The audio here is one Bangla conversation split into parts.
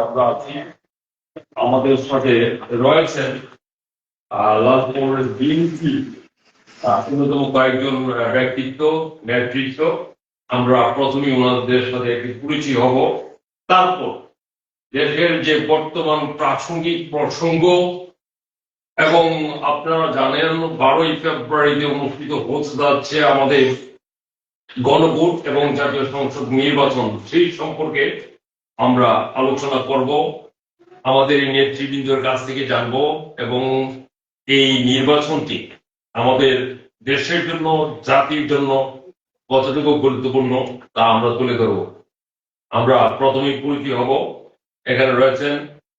আমরা আছি, আমাদের সাথে রয়েছেন লালপুরের বিএনপি অন্যতম কয়েকজন ব্যক্তিত্ব নেতৃত্ব। আমরা প্রথমে ওনাদের সাথে একটি পরিচয় হব, তারপর দেশের যে বর্তমান প্রাসঙ্গিক প্রসঙ্গ এবং আপনারা জানেন 12ই ফেব্রুয়ারিতে অনুষ্ঠিত হতে যাচ্ছে আমাদের গণভোট এবং জাতীয় সংসদ নির্বাচন, সেই সম্পর্কে আমরা আলোচনা করব, আমাদের নেতৃবৃন্দের কাছ থেকে জানবো এবং এই নির্বাচনটি আমাদের দেশের জন্য জাতির জন্য কতটুকু গুরুত্বপূর্ণ তা আমরা তুলে ধরব। আমরা প্রথমে পরিচয় হব, এখানে রয়েছেন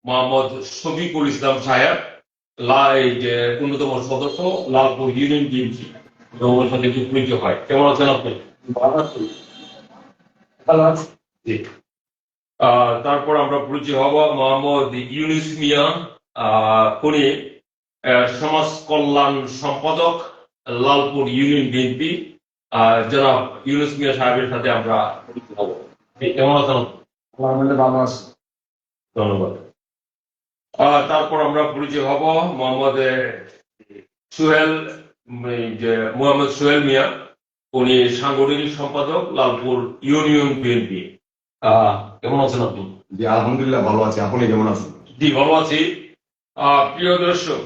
মোহাম্মদ শফিকুল ইসলাম সাহেব, যে অন্যতম সদস্য লালপুর ইউনিয়ন বিএনপি, ওর সাথে একটু পরিচয় হয়। কেমন আছেন আপনি? তারপর আমরা পরিচয় হব মোহাম্মদ ইউনুস মিয়া, উনি সমাজ কল্যাণ সম্পাদক লালপুর ইউনিয়ন বিএনপি। জনাব ইউনুস মিয়া সাহেবের সাথে আমরা পরিচয় হব। কেমন আছেন? ধন্যবাদ। তারপর আমরা পরিচয় হব মোহাম্মদ সোহেল মিয়া, উনি সাংগঠনিক সম্পাদক লালপুর ইউনিয়ন বিএনপি। কেমন আছেন আপনি? জি আলহামদুলিল্লাহ ভালো আছি, আপনি কেমন আছেন? জি ভালো আছি। প্রিয় দর্শক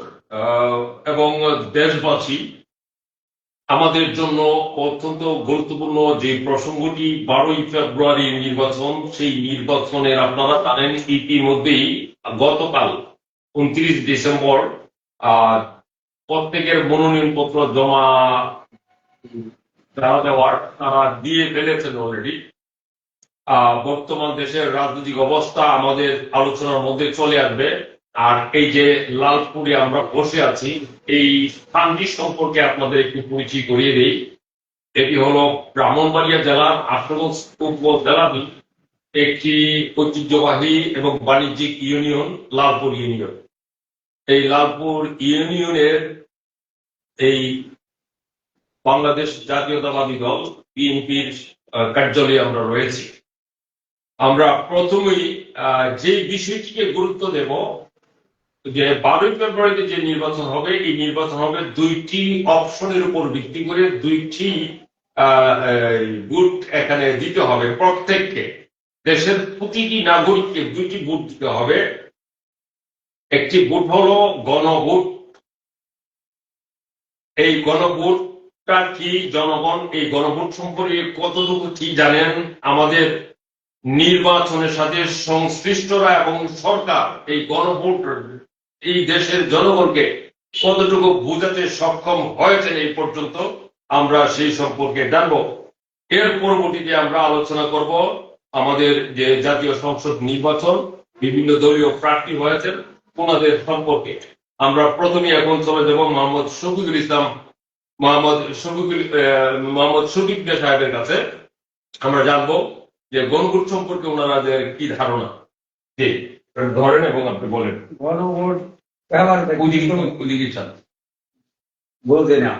এবং দেশবাসী, আমাদের জন্য অত্যন্ত গুরুত্বপূর্ণ যে প্রসঙ্গটি 12ই ফেব্রুয়ারি নির্বাচন, সেই নির্বাচনের আপনারা জানেন ইতিমধ্যেই গতকাল 29 ডিসেম্বর প্রত্যেকের মনোনয়ন পত্র জমা দেওয়ার তারা দিয়ে ফেলেছেন অলরেডি। বর্তমান দেশের রাজনৈতিক অবস্থা আমাদের আলোচনার মধ্যে চলে আসবে। আর এই যে লালপুরে আমরা বসে আছি, এই স্থানটি সম্পর্কে আপনাদের একটু পরিচয় করিয়ে দেই। এটি হলো ব্রাহ্মণবাড়িয়া জেলার আশুগঞ্জ উপজেলাধীন একটি ঐতিহ্যবাহী এবং বাণিজ্যিক ইউনিয়ন লালপুর ইউনিয়ন। এই লালপুর ইউনিয়নের এই বাংলাদেশ জাতীয়তাবাদী দল বিএনপির কার্যালয়ে আমরা রয়েছি। আমরা প্রথমেই যে বিষয়টিকে গুরুত্ব দেব, যে 12ই ফেব্রুয়ারিতে যে নির্বাচন হবে, এই নির্বাচন হবে দুইটি অপশনের উপর ভিত্তি করে, দুইটি ভোট এখানে দিতে হবে প্রত্যেককে। দেশের প্রতিটি নাগরিককে দুইটি ভোট দিতে হবে। একটি ভোট হলো গণভোট। এই গণভোটটা কি, জনগণ এই গণভোট সম্পর্কে কতটুকু কি জানেন, আমাদের নির্বাচনের সাথে সংশ্লিষ্টরা এবং সরকার এই গণভোট এই দেশের জনগণকে কতটুকু বোঝাতে সক্ষম হয়েছেন এই পর্যন্ত, আমরা সেই সম্পর্কে জানবো। এর পরবর্তীতে আমরা আলোচনা করব আমাদের যে জাতীয় সংসদ নির্বাচন, বিভিন্ন দলীয় প্রার্থী হয়েছেন ওনাদের সম্পর্কে। আমরা প্রথমে এখন চলে যাব মোহাম্মদ শফিক সাহেবের কাছে। আমরা জানবো যে গণভোট সম্পর্কে ওনাদের কি ধারণা। ধরেন এবং আপনি বলেন। গণভোট বলতে না,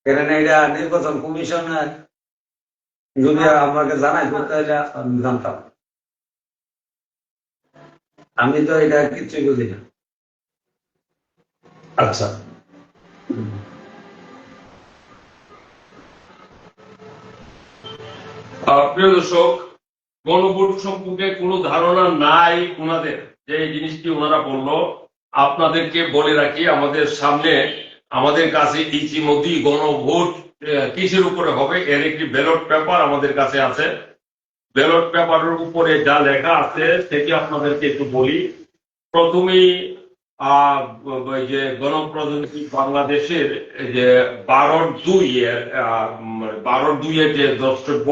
কেন এটা নির্বাচন কমিশনের যদি আমাকে জানাই করতে আমি জানতাম। আমি তো এটা কিচ্ছুই বুঝি না। আচ্ছা, প্রিয় দর্শক, গণভোট সম্পর্কে কোনো ধারণা নাই ওনাদের, যে এই জিনিসটি ওনারা বললো। আপনাদেরকে বলে রাখি, আমাদের সামনে আমাদের কাছে ইতিমধ্যেই গণভোট কিসের উপরে হবে এর একটি ব্যালট পেপার আমাদের কাছে আছে। ব্যালট পেপারের উপরে যা লেখা আছে সেটি আপনাদেরকে একটু বলি। প্রথমেই যে গণপ্রজাতন্ত্রী বাংলাদেশের যে 12/2 যে দ্রষ্টব্য,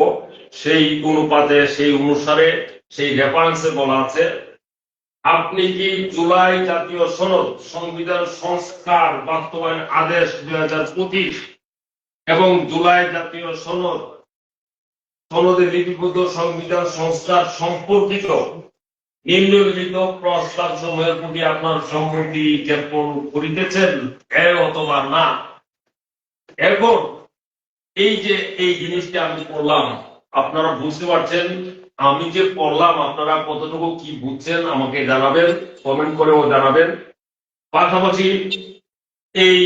সেই অনুপাতে সেই অনুসারে সেই রেফারেন্সে বলা আছে, আপনি কি জুলাই জাতীয় সনদ সংবিধান সংস্কার বাস্তবায়ন আদেশ 2025 এবং জুলাই জাতীয় সনদে লিপিবদ্ধ সংবিধান সংস্কার সম্পর্কিত নিম্নলিখিত প্রস্তাব সমূহের প্রতি আপনার সম্মতি জ্ঞাপন করিতেছেন অথবা না। এখন এই যে এই জিনিসটা আমি বললাম, আপনারা বুঝতে পারছেন? আমি যে পড়লাম আপনারা কতটুকু কি বুঝছেন আমাকে জানাবেন, কমেন্ট করেও জানাবেন। পাশাপাশি এই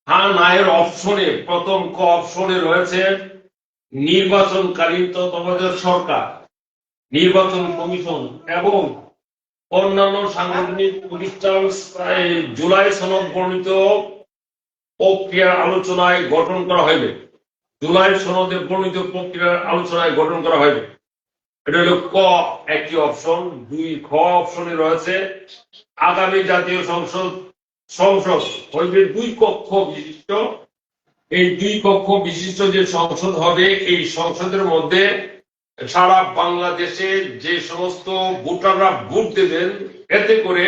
হ্যাঁ নায়ের অপশনে প্রথম ক অপশনে রয়েছে নির্বাচনকালীন তত্ত্বাবধায়ক সরকার, নির্বাচন কমিশন এবং অন্যান্য সাংগঠনিক প্রতিষ্ঠান জুলাই সনদ বর্ণিত প্রক্রিয়ার আলোচনায় গঠন করা হইবে। জুলাই সনদে বর্ণিত প্রক্রিয়ার আলোচনায় গঠন করা হইবে। এটা হলো ক একটি অপশন। দুই খ অপশনে রয়েছে আগামী জাতীয় সংসদ হইবে 2 কক্ষ বিশিষ্ট। এই 2 কক্ষ বিশিষ্ট যে সংসদ হবে, এই সংসদের মধ্যে সারা বাংলাদেশে যে সমস্ত ভোটাররা ভোট দেবেন, এতে করে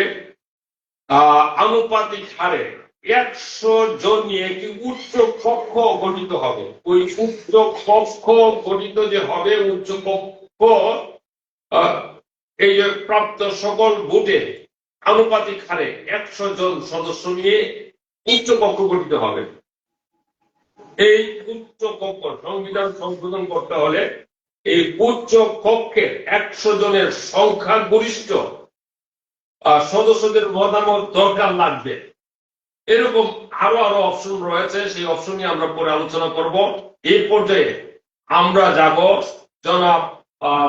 আনুপাতিক হারে 100 জন নিয়ে একটি উচ্চ কক্ষ গঠিত হবে। ওই উচ্চ কক্ষ গঠিত যে হবে, উচ্চ কক্ষ এই যে প্রাপ্ত সকল ভোটে আনুপাতিক হারে 100 জন সদস্য নিয়ে উচ্চ কক্ষ গঠিত হবে। এই উচ্চ কক্ষ সংবিধান সংশোধন করতে হলে এই উচ্চ কক্ষের 100 জনের সংখ্যাগরিষ্ঠ সদস্যদের মতামত দরকার লাগবে। এরকম আরো অপশন রয়েছে, সেই অপশন নিয়ে আমরা পরে আলোচনা করব। এই পর্যায়ে আমরা যাব জনাব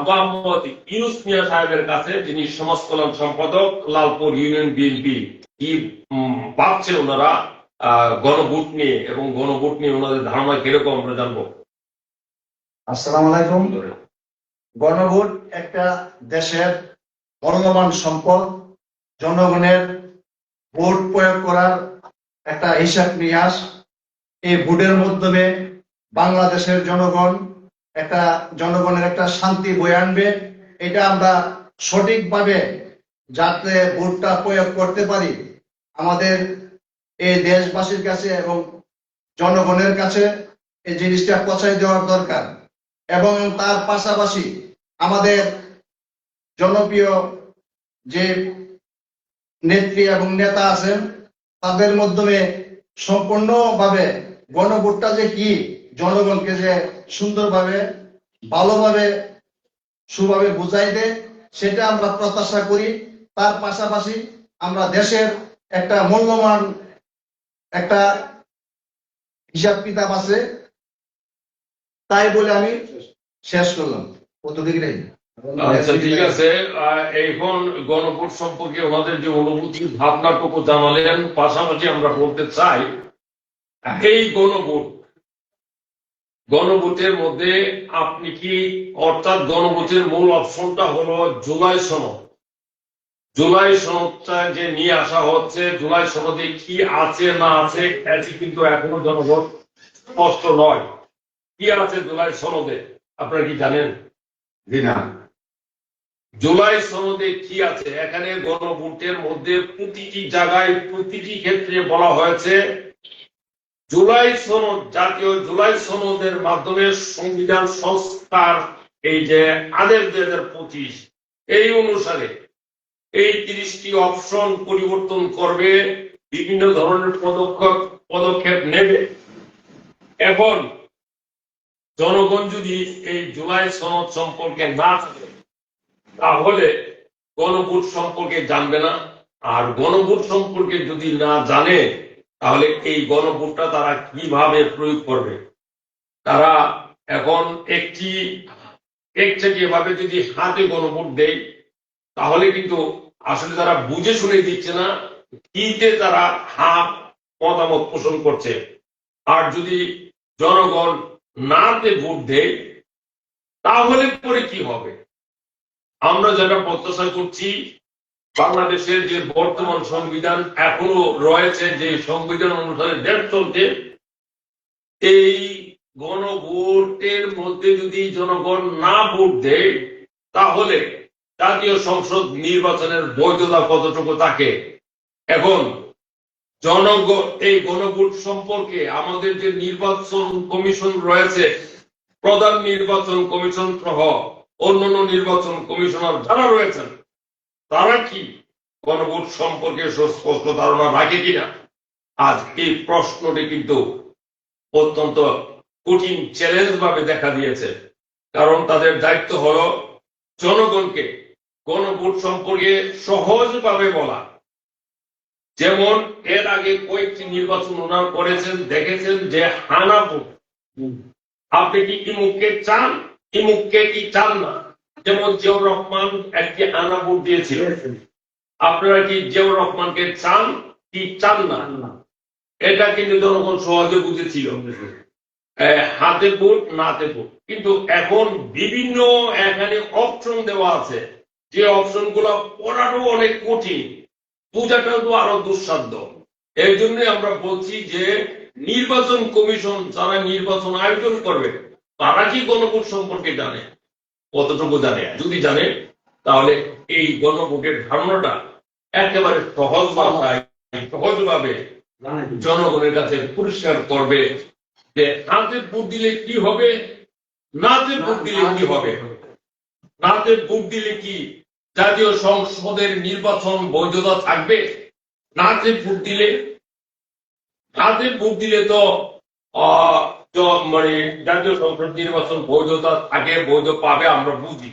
মোহাম্মদ ইউনুস মিয়া সাহেবের কাছে, যিনি সমাজ কল্যাণ সম্পাদক লালপুর ইউনিয়ন বিএনপি। কি ভাবছেন ওনারা গণভোট নিয়ে, এবং গণভোট নিয়ে ওনাদের ধারণা কিরকম আমরা জানবো। আসসালামু আলাইকুম। গণভোট একটা দেশের মূল্যবান সম্পদ। জনগণের ভোট প্রয়োগ করার একটা হিসাব নিকাশ। এই ভোটের মাধ্যমে বাংলাদেশের জনগণের একটা শান্তি বয়ে আনবে। এটা আমরা সঠিকভাবে যাতে ভোটটা প্রয়োগ করতে পারি, আমাদের এই দেশবাসীর কাছে এবং জনগণের কাছে এই জিনিসটা পৌঁছায় দেওয়ার দরকার। এবং তার পাশাপাশি আমাদের জনপ্রিয় যে নেত্রী এবং নেতা আছেন, তাদের মাধ্যমে সম্পূর্ণভাবে গণভোটটা যে কি, জনগণকে যে সুন্দরভাবে ভালোভাবে সুভাবে বুঝাই দেয়, সেটা আমরা প্রত্যাশা করি। তার পাশাপাশি আমরা দেশের একটা মূল্যবান একটা হিসাব কিতাব আছে, তাই বলে আমি শেষ করলাম। আচ্ছা, ঠিক আছে। এখন গণভোট সম্পর্কে ওনাদের যে অনুভূতি ভাবনাটুকু জানালেন, পাশাপাশি আমরা বলতে চাই এই গণভোটের মধ্যে আপনি কি, অর্থাৎ গণভোটের মূল অপশনটা হলো জুলাই সনদ। জুলাই সনদটা যে নিয়ে আসা হচ্ছে, জুলাই সনদে কি আছে না আছে এটি কিন্তু এখনো জনগণ স্পষ্ট নয়। কি আছে জুলাই সনদে আপনারা কি জানেন? জি না। জুলাই সনদে কি আছে? এখানে গণভোটের মধ্যে প্রতিটি জায়গায় প্রতিটি ক্ষেত্রে বলা হয়েছে জুলাই সনদ, জাতীয় জুলাই সনদের মাধ্যমে সংবিধান সংস্কার, এই যে আদেশ 2025, এই অনুসারে এই 30টি অপশন পরিবর্তন করবে, বিভিন্ন ধরনের পদক্ষেপ নেবে। এখন জনগণ যদি এই জুলাই সনদ সম্পর্কে না থাকে, তাহলে গণভোট সম্পর্কে জানবে না। আর গণভোট সম্পর্কে যদি না জানে, তাহলে এই গণভোটটা তারা কিভাবে প্রয়োগ করবে? তারা এখন একচেটিয়াভাবে যদি হাতে গণভোট দেয়, তাহলে কিন্তু আসলে তারা বুঝে শুনে দিচ্ছে না, কিতে তারা মতামত পোষণ করছে। আর যদি জনগণ নাতে ভোট দেয়, তাহলে পরে কি হবে? আমরা যেটা প্রত্যাশা করছি, বাংলাদেশের যে বর্তমান সংবিধান এখনো রয়েছে, যে সংবিধান অনুসারে দেশ চলছে, এই গণভোটের মধ্যে যদি জনগণ না ভোট দেয়, তাহলে জাতীয় সংসদ নির্বাচনের বৈধতা কতটুকু থাকে? এখন জনগণ এই গণভোট সম্পর্কে আমাদের যে নির্বাচন কমিশন রয়েছে, প্রধান নির্বাচন কমিশন সহ অন্যান্য নির্বাচন কমিশনার যারা রয়েছেন, তারা কি গণভোট সম্পর্কে সুস্পষ্ট ধারণা রাখে কিনা? আজ এই প্রশ্নটি কিন্তু অত্যন্ত কঠিন চ্যালেঞ্জ ভাবে দেখা দিয়েছে। কারণ তাদের দায়িত্ব হলো জনগণকে গণভোট সম্পর্কে সহজভাবে বলা। যেমন এর আগে কয়েকটি নির্বাচন ওনারা করেছেন, দেখেছেন যে হানা ভোট, আপনি কি ইমুককে চান, ইমুককে কি চান না। যেমন জিয়াউর রহমান একটি হানা ভোট দিয়েছিলেন, আপনারা কি জিয়াউর রহমানকে চান কি চান না, এটা কিন্তু জনগণ সহজে বুঝেছিল, হাতে ভোট নাতে ভোট। কিন্তু এখন বিভিন্ন এখানে অপশন দেওয়া আছে, যে অপশন গুলো পড়ারও অনেক কঠিন, বোঝাটাও তো আরো দুঃসাধ্য। এই জন্যই আমরা বলছি যে নির্বাচন কমিশন যারা নির্বাচন আয়োজন করবে তারা কি গণভোট সম্পর্কে জানে, কতটুকু জানে, যদি জানে তাহলে এই গণভোটের ধারণাটা একেবারে সহজভাবে জনগণের কাছে পরিষ্কার করবে যে হাতে ভোট দিলে কি হবে, নাতে ভোট দিলে কি হবে। নাতে ভোট দিলে কি জাতীয় সংসদের নির্বাচন বৈধতা থাকবে? নাতে ভোট দিলে, নাতে ভোট দিলে তো মানে জাতীয় সংসদ নির্বাচন বৈধতা থাকে, বৈধ পাবে আমরা বুঝি।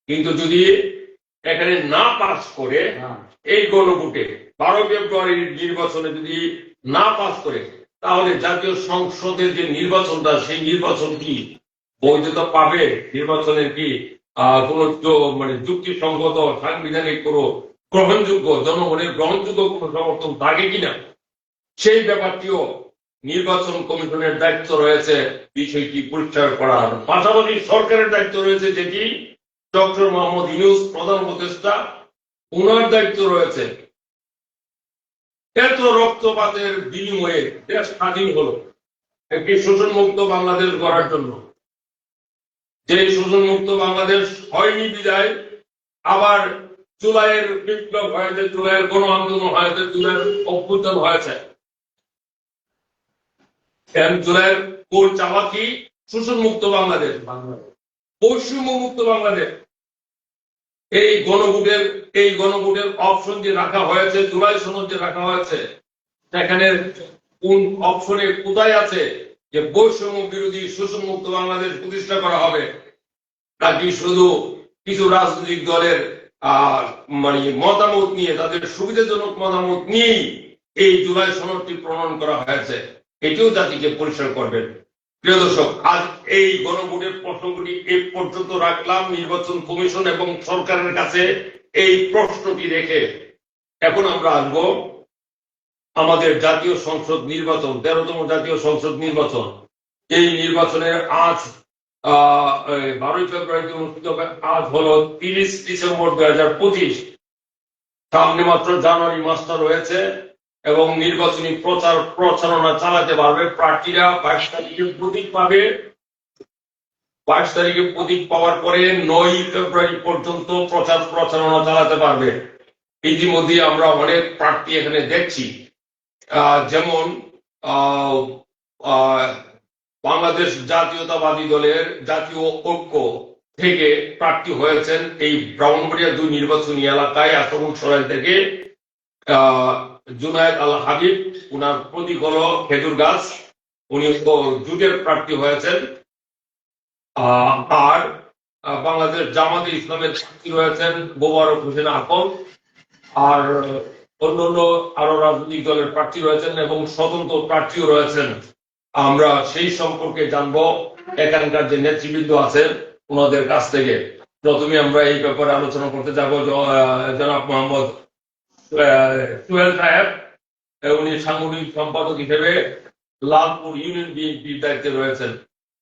কিন্তু যদি এখানে না পাস করে এই গণভোটে 12 ফেব্রুয়ারির নির্বাচনে যদি না পাস করে, তাহলে জাতীয় সংসদের যে নির্বাচনটা সেই নির্বাচন কি বৈধতা পাবে? নির্বাচনের কি কোন মানে যুক্তিসঙ্গত সাংবিধানিক কোন গ্রহণযোগ্য, জনগণের গ্রহণযোগ্য কোন সমর্থন থাকে কিনা, সেই ব্যাপারটিও নির্বাচন কমিশনের দায়িত্ব রয়েছে বিষয়টি পরিষ্কার করার। পাশাপাশি সরকারের দায়িত্ব রয়েছে, যেটি ডক্টর মোহাম্মদ ইউনূস প্রধান উপদেষ্টা, ওনার দায়িত্ব রয়েছে এত রক্তপাতের বিনিময়ে দেশ স্বাধীন হলো একটি শোষণমুক্ত বাংলাদেশ গড়ার জন্য। যে শোষণমুক্ত বাংলাদেশ হয়নি বিদায় আবার জুলাইয়ের বিপ্লব হয়েছে, জুলাইয়ের গণ আন্দোলন হয়েছে, জুলাইয়ের অভ্যুত্থান হয়েছে। জুলাইয়ের কোর চাওয়া কি? শোষণমুক্ত বাংলাদেশ, বৈষম্য মুক্ত বাংলাদেশ। এই গণভোটের অপশন যে রাখা হয়েছে, জুলাই সনদ যে রাখা হয়েছে, সেখানে কোন অপশনে কোথায় আছে যে বৈষম্য বিরোধী শোষণ মুক্ত বাংলাদেশ প্রতিষ্ঠা করা হবে, নাকি শুধু কিছু রাজনৈতিক দলের মানে মতামত নিয়ে, তাদের সুবিধাজনক মতামত নিয়েই এই জুলাই সনদটি প্রণয়ন করা হয়েছে? এটিও জাতিকে পরিষ্কার করবেন। প্রিয় দর্শক, আজ এই গণভোটের প্রশ্নগুলি এ পর্যন্ত রাখলাম নির্বাচন কমিশন এবং সরকারের কাছে এই প্রশ্নটি রেখে। এখন আমরা আসবো আমাদের জাতীয় সংসদ নির্বাচন, 13তম জাতীয় সংসদ নির্বাচন। এই নির্বাচনের আজ 12 ফেব্রুয়ারিতে অনুষ্ঠিত হবে। আজ হলো 30 ডিসেম্বর 2025। সামনে মাত্র জানুয়ারি মাসটা রয়েছে এবং নির্বাচনী প্রচারণা চালাতে পারবে প্রার্থীরা। 22 তারিখে প্রতীক পাবে। 22 তারিখে প্রতীক পাওয়ার পরে 9 ফেব্রুয়ারি পর্যন্ত প্রচারণা চালাতে পারবে। ইতিমধ্যে আমরা অনেক প্রার্থী এখানে দেখছি, যেমন বাংলাদেশ জাতীয়তাবাদী দলের জাতীয় ঐক্য থেকে প্রার্থী হয়েছেন এই ব্রাহ্মণবাড়িয়া 2 নির্বাচনী এলাকায় আক্রমণ সরাই থেকে জুনায়েদ আল হাবিব, উনার প্রতীক হলো খেজুর গাছ, উনি জুটের প্রার্থী হয়েছেন। আর বাংলাদেশ জামাতে ইসলামের প্রার্থী হয়েছেন মোবারক হোসেন আকন, আর অন্যান্য আরো রাজনৈতিক দলের প্রার্থী রয়েছেন এবং স্বতন্ত্র প্রার্থীও রয়েছেন। আমরা সেই সম্পর্কে জানবো এখানকার যে নেতৃবৃন্দ আছেন ওনাদের কাছ থেকে। প্রথমে আমরা এই ব্যাপারে আলোচনা করতে যাব জনাব মোহাম্মদ সোহেল সাহেব। উনি সাংগঠনিক সম্পাদক হিসেবে লালপুর ইউনিয়ন বিএনপির দায়িত্বে রয়েছেন।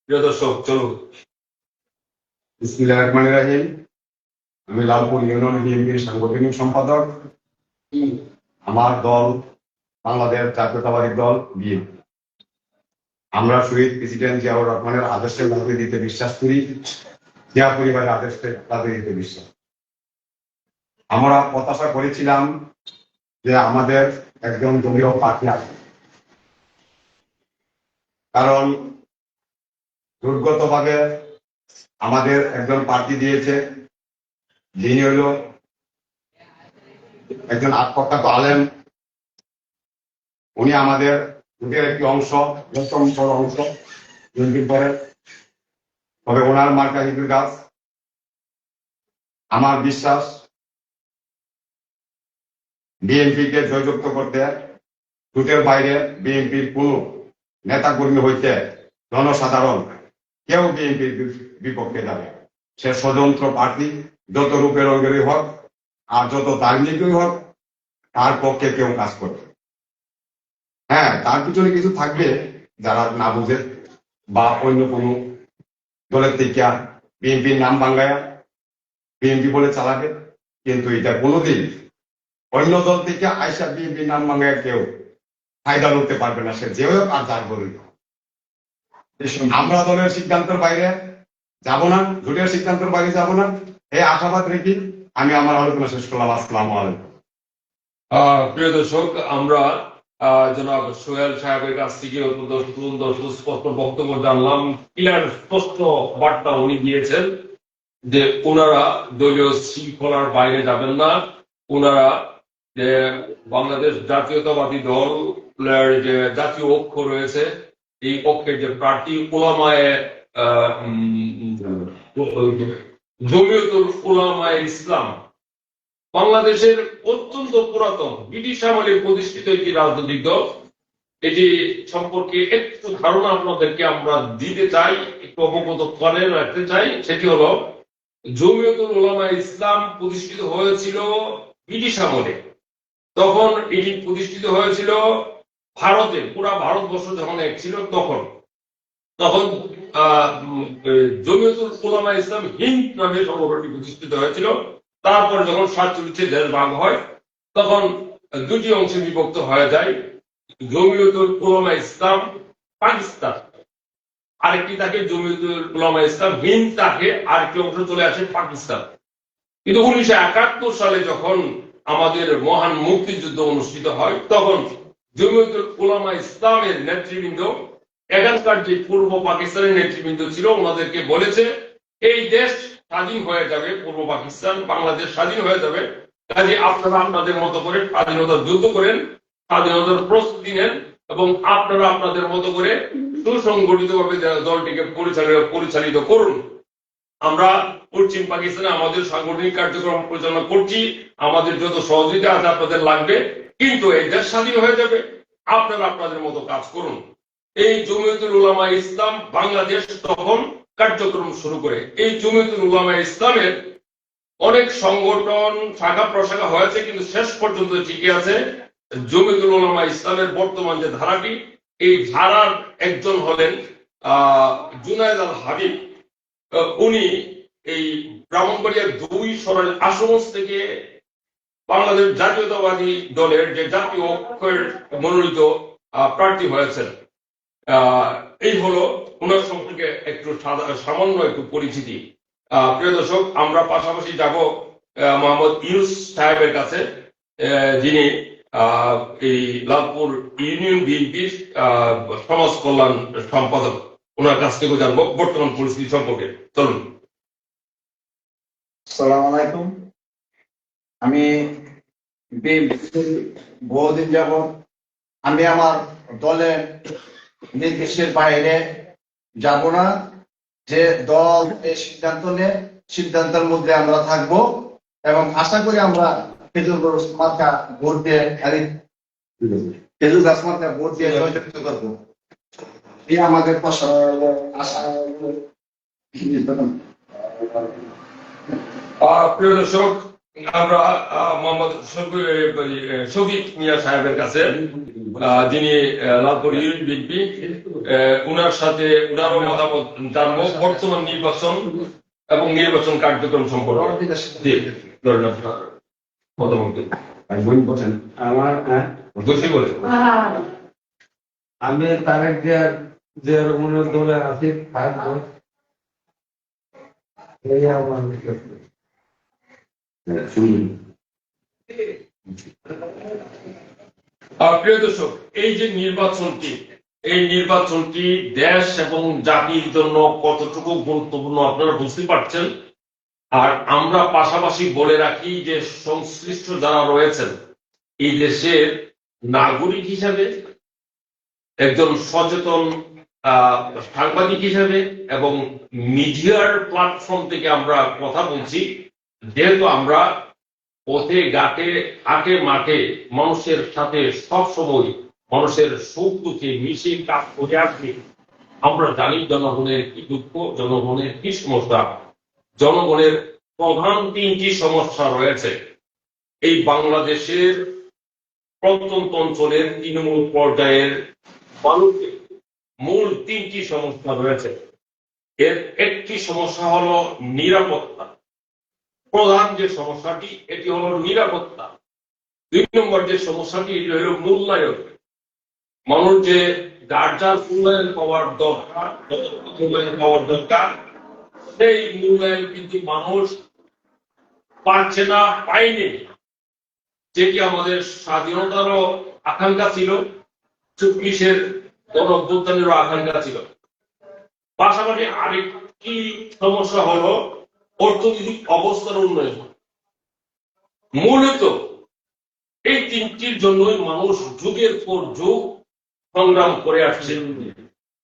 প্রিয় দর্শক, চলুন। বিসমিল্লাহির রহমানির রহিম। আমি লালপুর ইউনিয়ন বিএনপির সাংগঠনিক সম্পাদক। আমার দল বাংলাদেশ জাতীয়তাবাদী দল বিএনপি। আমরা শহীদ প্রেসিডেন্ট জিয়াউর রহমানের আদর্শে লাভে দিতে বিশ্বাস করি, জিয়া পরিবারের আদর্শে লাভে দিতে বিশ্বাস। আমরা প্রত্যাশা করেছিলাম যে আমাদের একজন দলীয় প্রার্থী আছে, কারণ দুর্গতভাবে আমাদের একজন প্রার্থী দিয়েছে, যিনি হইল একজন আত্মখ্যাত আলেম। উনি আমাদের ভোটের একটি অংশ, অংশ বিএনপির পরে। তবে ওনার মার্কা হিঁদুর গাছ। আমার বিশ্বাস বিএনপিকে জয়যুক্ত করতে জোটের বাইরে বিএনপির কোন নেতা কর্মী হইতে জনসাধারণ কেউ বিএনপির বিপক্ষে যাবে। সে স্বতন্ত্র প্রার্থী যত রূপে রঙেরই হোক আর যত ধার্মিকই হোক, তার পক্ষে কেউ কাজ করবে। হ্যাঁ, তার পিছনে কিছু থাকবে যারা না বুঝে বা অন্য কোনো দলের থেকে বিএনপির নাম বাংলায় বিএনপি বলে চালাবে, কিন্তু এটা কোনোদিন অন্য দল থেকে আইসা বিএনপির নাম বাংলায় কেউ ফায়দা লুটতে পারবে না, সে যে হোক আর যার বলুন। আমরা দলের সিদ্ধান্তের বাইরে যাব না, জোটের সিদ্ধান্তের বাইরে যাব না, এই আশাবাদ রেখে আমি আমার আলোচনা শেষ করলাম। আসসালামু আলাইকুম। প্রিয় দর্শক, আমরা জনাব সোহেল সাহেবের কাছ থেকে অত্যন্ত সুন্দর সুস্পষ্ট বক্তব্য জানলাম। ক্লিয়ার স্পষ্ট বার্তা উনি দিয়েছেন যে ওনারা দলীয় শৃঙ্খলার বাইরে যাবেন না। ওনারা যে বাংলাদেশ জাতীয়তাবাদী দলের যে জাতীয় ঐক্য রয়েছে, এই ঐক্যের যে প্রার্থী উলামায়ে জমিয়তুল উলামায়ে ইসলাম, বাংলাদেশের অত্যন্ত পুরাতন ব্রিটিশ আমলে প্রতিষ্ঠিত একটি রাজনৈতিক দল। এটি সম্পর্কে একটু ধারণা আপনাদেরকে আমরা দিতে চাই, একটু অবগত করে রাখতে চাই। সেটি হলো, জমিয়তুল উলামায়ে ইসলাম প্রতিষ্ঠিত হয়েছিল ব্রিটিশ আমলে। তখন এটি প্রতিষ্ঠিত হয়েছিল ভারতে, পুরা ভারতবর্ষ যখন এক ছিল তখন জমিয়তুল উলামায়ে ইসলাম হিন্দ নামে সংগঠনটি প্রতিষ্ঠিত হয়েছিল। তারপর যখন 47 দেশ ভাগ হয়, তখন দুটি অংশে বিভক্ত হয়ে যায়। জমিয়তুল উলামায়ে ইসলাম পাকিস্তান, আরেকটি থাকে জমিয়তুল উলামায়ে ইসলাম হিন্দ, থাকে আরেকটি অংশ চলে আসে পাকিস্তান। কিন্তু 1971 সালে যখন আমাদের মহান মুক্তিযুদ্ধ অনুষ্ঠিত হয়, তখন জমিয়তুল উলামায়ে ইসলামের নেতৃবৃন্দ, এখানকার যে পূর্ব পাকিস্তানের নেতৃবৃন্দ ছিল, ওনাদেরকে বলেছে এই দেশ স্বাধীন হয়ে যাবে, পূর্ব পাকিস্তান বাংলাদেশ স্বাধীন হয়ে যাবে, কাজে আপনারা আপনাদের মতো করে স্বাধীনতার যুদ্ধ করেন, স্বাধীনতার প্রস্তুতি নেন এবং আপনারা আপনাদের মতো করে সুসংগঠিত ভাবে দলটিকে পরিচালিত করুন। আমরা পশ্চিম পাকিস্তানে আমাদের সাংগঠনিক কার্যক্রম পরিচালনা করছি, আমাদের যত সহযোগিতা আছে আপনাদের লাগবে, কিন্তু এই দেশ স্বাধীন হয়ে যাবে, আপনারা আপনাদের মতো কাজ করুন। এই জমিয়তুল উলামায়ে ইসলাম বাংলাদেশ তখন কার্যক্রম শুরু করে। এই জমিয়তুল উলামায়ে ইসলামের অনেক সংগঠন শাখা প্রশাখা হয়েছে, কিন্তু শেষ পর্যন্ত ঠিকই আছে জমিয়তুল উলামায়ে ইসলামের বর্তমান যে ধারাটি, এই ধারার একজন হলেন জুনায়েদ আল হাবিব। উনি এই ব্রাহ্মণবাড়িয়া 2 সরের আশুগঞ্জ থেকে বাংলাদেশ জাতীয়তাবাদী দলের যে জাতীয় ঐক্যের মনোনীত প্রার্থী হয়েছেন। এই হলো ওনার সম্পর্কে একটু সামান্য একটু পরিচিতি। প্রিয় দর্শক, আমরা পাশাপাশি যাব মোহাম্মদ ইউনুস সাহেবের কাছে, যিনি এই লালপুর ইউনিয়ন বিএনপির সমাজ কল্যাণ সম্পাদক। ওনার কাছ থেকে জানবো বর্তমান পরিস্থিতি সম্পর্কে। চলুন। আসসালামু আলাইকুম। আমি বহুদিন যাবত আমি আমার দলের নির্দেশের বাইরে যাব না। যে দল এই সিদ্ধান্ত নেয়, সিদ্ধান্তের মধ্যে আমরা থাকব এবং আশা করি আমরা খেজুর গাছ মার্কা ভোট দিয়ে জয়যুক্ত করবো। এই আমাদের আশা। প্রিয় দর্শক, আমরা মোহাম্মদ শফিক মিয়া সাহেবের কাছে, যিনি লালপুর ইউনিয়ন বিএনপি, উনার সাথে উনারও মতামত জানবো বর্তমান নির্বাচন এবং নির্বাচন কার্যক্রম সম্পর্কে। মতামত আমার দোষী বলে আমি তারেক জিয়ার মনে দলে আছি, থাকবো। এই আমার প্রিয় দর্শক, এই যে নির্বাচনটি, এই নির্বাচনটি দেশ এবং জাতির জন্য কতটুকু গুরুত্বপূর্ণ আপনারা বুঝতে পারছেন। আর আমরা পাশাপাশি বলে রাখি যে সংশ্লিষ্ট যারা রয়েছেন এই দেশের নাগরিক হিসাবে, একজন সচেতন সাংবাদিক হিসেবে এবং মিডিয়ার প্ল্যাটফর্ম থেকে আমরা কথা বলছি, যেহেতু আমরা পথে ঘাটে হাটে মাঠে মানুষের সাথে সবসময় মানুষের সুখ দুঃখে মিশে কাজ করে আসছি। আমরা জানি জনগণের কি দুঃখ, জনগণের কি সমস্যা। জনগণের প্রধান 3টি সমস্যা রয়েছে এই বাংলাদেশের প্রত্যন্ত অঞ্চলের তৃণমূল পর্যায়ের মানুষের। মূল 3টি সমস্যা রয়েছে। এর একটি সমস্যা হলো নিরাপত্তা। প্রধান যে সমস্যাটি এটি হলো নিরাপত্তা। 2 নম্বর যে সমস্যাটি এটি হলো মূল্যায়ন। মানুষ যে যার যার মূল্যায়ন পাওয়ার দরকার, মূল্যায়ন পাওয়ার দরকার, সেই মূল্যায়ন কিন্তু মানুষ পাচ্ছে না, পায়নি। যেটি আমাদের স্বাধীনতারও আকাঙ্ক্ষা ছিল, 24-এর গণঅভ্যুত্থানেরও আকাঙ্ক্ষা ছিল। পাশাপাশি আরেকটি সমস্যা হলো অর্থনৈতিক অবস্থার উন্নয়ন। মূলত এই 3টির জন্যই মানুষ যুগের পর যুগ সংগ্রাম করে আসছে।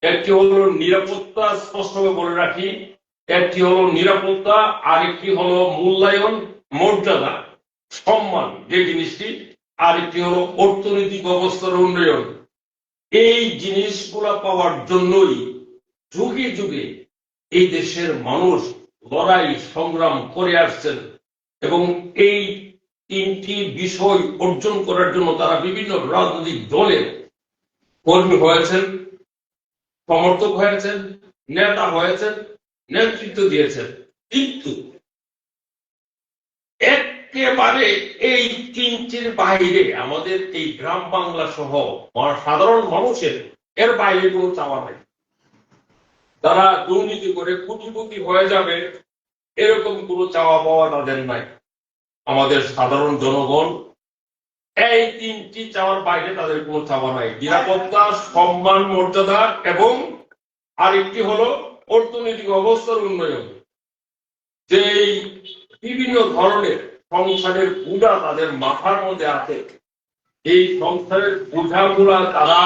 একটি হলো নিরাপত্তা, স্পষ্টভাবে বলে রাখি, একটি হলো নিরাপত্তা, আরেকটি হলো মূল্যায়ন, মর্যাদা, সম্মান যে জিনিসটি, আরেকটি হলো অর্থনৈতিক অবস্থার উন্নয়ন। এই জিনিসগুলা পাওয়ার জন্যই যুগে যুগে এই দেশের মানুষ লড়াই সংগ্রাম করে আসছেন এবং এই 3টি বিষয় অর্জন করার জন্য তারা বিভিন্ন রাজনৈতিক দলের কর্মী হয়েছেন, সমর্থক হয়েছেন, নেতা হয়েছেন, নেতৃত্ব দিয়েছেন। কিন্তু একেবারে এই 3টির বাইরে আমাদের এই গ্রাম বাংলা সহ সাধারণ মানুষের এর বাইরে কোনো চাওয়া নাই। তারা দুর্নীতি করে কোটিপতি হয়ে যাবে এরকম কোনো চাওয়া পাওয়া তাদের নাই। আমাদের সাধারণ জনগণ এই 3টি চাওয়ার বাইরে তাদের কোনো চাওয়া নাই। নিরাপত্তা, সম্মান, মর্যাদা এবং আরেকটি হলো অর্থনৈতিক অবস্থার উন্নয়ন। যে বিভিন্ন ধরনের সংসারের বোঝা তাদের মাথার মধ্যে আছে, এই সংসারের বোঝাগুলা তারা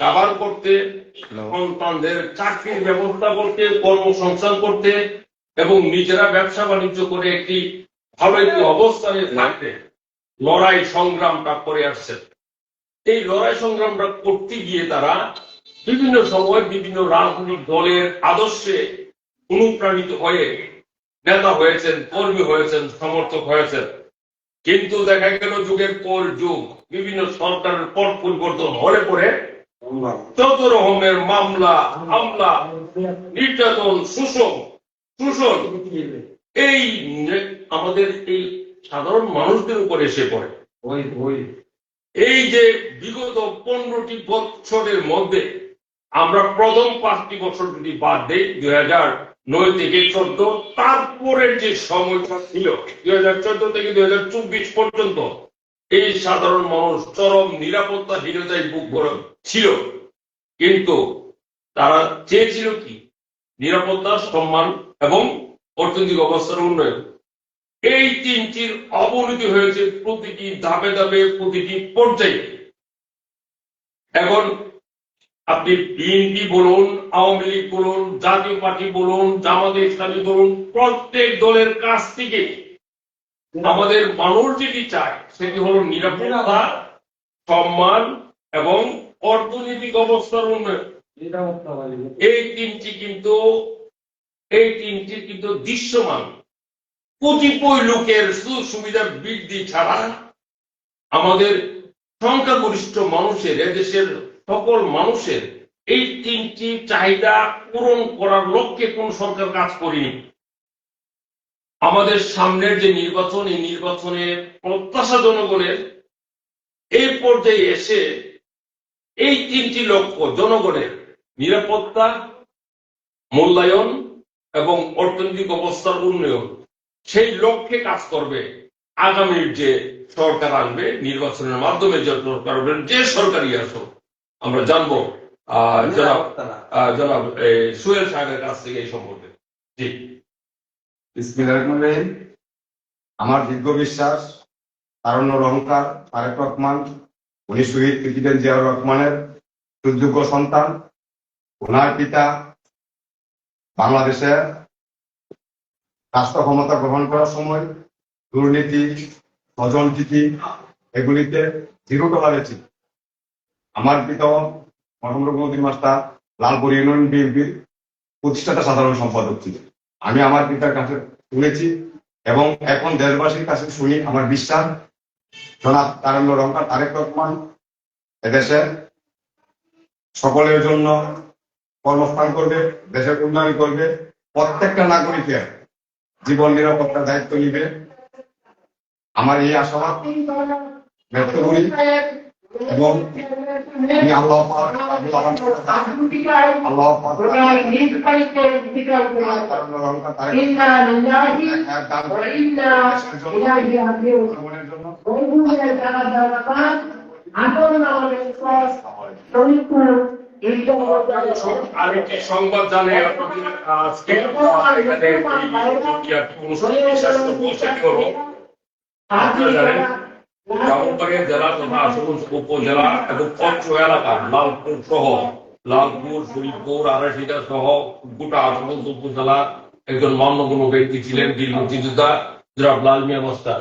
কাভার করতে, সন্তানদের চাকরির ব্যবস্থা করতে, কর্মসংস্থান করতে এবং নিজেরা ব্যবসা বাণিজ্য করে একটি ভালো একটি অবস্থানে থাকতে লড়াই সংগ্রামটা করে আসছেন। এই লড়াই সংগ্রামটা করতে গিয়ে তারা বিভিন্ন সময় বিভিন্ন রাজনৈতিক দলের আদর্শে অনুপ্রাণিত হয়ে নেতা হয়েছেন, কর্মী হয়েছেন, সমর্থক হয়েছেন। কিন্তু দেখা গেল যুগের পর যুগ বিভিন্ন সরকারের পট পরিবর্তন হলে পরে যত রকমের মামলা, হামলা, নির্যাতন, শোষণ এই আমাদের এই সাধারণ মানুষদের উপর এসে পড়ে। এই যে বিগত 15টি বছরের মধ্যে আমরা প্রথম 5টি বছর যদি বাদ দেই, 2009 থেকে 2014, তারপরের যে সময়টা ছিল 2014 থেকে 2024 পর্যন্ত এই সাধারণ মানুষ চরম নিরাপত্তাহীনতায় ভোগ করে ছিল। কিন্তু তারা চেয়েছিল কি? নিরাপত্তা, সম্মান এবং অর্থনৈতিক অবস্থার উন্নয়ন। এই 3টির অবনতি হয়েছে প্রতিটি ধাপে ধাপে, প্রতিটি পর্যায়ে। এখন আপনি বিএনপি বলুন, আওয়ামী লীগ বলুন, জাতীয় পার্টি বলুন, জামাতে ইসলামী বলুন, প্রত্যেক দলের কাছ থেকে আমাদের মানুষ যেটি চায় সেটি হলো নিরাপত্তা, সম্মান এবং অর্থনৈতিক অবস্থার উন্নয়ন। এই 3টি কিন্তু দৃশ্যমান। কতিপয় লোকের সুবিধা বৃদ্ধি ছাড়া আমাদের সংখ্যাগরিষ্ঠ মানুষের, এদেশের সকল মানুষের এই 3টি চাহিদা পূরণ করার লক্ষ্যে কোন সরকার কাজ করেনি। আমাদের সামনের যে নির্বাচন, এই নির্বাচনে প্রত্যাশা জনগণের এই পর্যায়ে এসে এই 3টি লক্ষ্য জনগণের নিরাপত্তা, মূল্যায়ন এবং অর্থনৈতিক অবস্থার উন্নয়ন, সেই লক্ষ্যে কাজ করবে আগামীর যে সরকার আসবে, নির্বাচনের মাধ্যমে যে সরকার আসবে, যে সরকারই আসুক। আমরা জানবো জনাব সোহেল সাহেবের কাছ থেকে এই সম্পর্কে। জি, আমার দীর্ঘ বিশ্বাস, তারুণ্যের অহংকার তারেক রহমান, উনি শহীদ প্রেসিডেন্ট জিয়াউর রহমানের সুযোগ্য সন্তান। ওনার পিতা বাংলাদেশে রাষ্ট্র ক্ষমতা গ্রহণ করার সময় দুর্নীতি, স্বজনপ্রীতি এগুলিতে দৃঢ়ভাবে ছিল। আমার পিতা মহেন্দ্র কুমার মাস্টার লালপুর ইউনিয়ন বিএনপির প্রতিষ্ঠাতা সাধারণ সম্পাদক ছিল। আমি আমার পিতার কাছে শুনেছি এবং এখন দেশবাসীর কাছে শুনি, আমার বিশ্বাস জনাব তারেক রহমান এদেশে সকলের জন্য কর্মস্থান করবে, দেশের উন্নয়ন করবে, প্রত্যেকটা নাগরিকের জীবন নিরাপত্তার দায়িত্ব নিবে। আমার এই আশাবাদ ব্যক্ত করি এবং আমি আল্লাহ পাক আরেকটি সংবাদ জানিয়ে আপনাদের আজকে এখানে এই অনুষ্ঠান বিশেষ করবো, সেটি হলো আপনারা জানেন ব্রাহ্মণবাড়িয়া জেলা তথা আশুগঞ্জ উপজেলা এবং অত্র এলাকার লালপুর সহ লালপুর, শরীফপুর, আড়াইশিটা সহ গোটা আশুগঞ্জ উপজেলা একজন মান্যগণ্য ব্যক্তি ছিলেন বীর মুক্তিযোদ্ধা জনাব লাল মিয়া মাস্টার।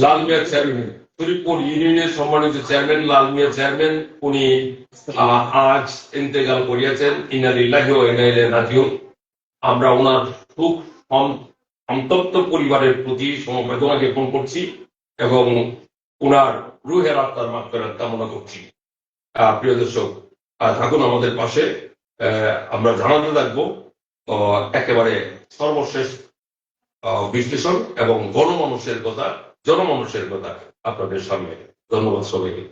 লাল মিয়া চেয়ারম্যান, শরীফপুর ইউনিয়নের সম্মানিত চেয়ারম্যান লাল মিয়া চেয়ারম্যান, উনি আজ ইন্তেকাল করিয়াছেন। ইন্না লিল্লাহি ওয়া ইন্না ইলাইহি রাজিউন। আমরা ওনার সুখ সন্তপ্ত পরিবারের প্রতি সমবেদনা জ্ঞাপন করছি এবং ওনার রুহের আত্মার মাগফিরাত কামনা করছি। প্রিয় দর্শক, থাকুন আমাদের পাশে। আমরা জানাতে থাকবো একেবারে সর্বশেষ বিশ্লেষণ এবং জনমানুষের কথা আপনাদের সামনে। ধন্যবাদ সবাইকে।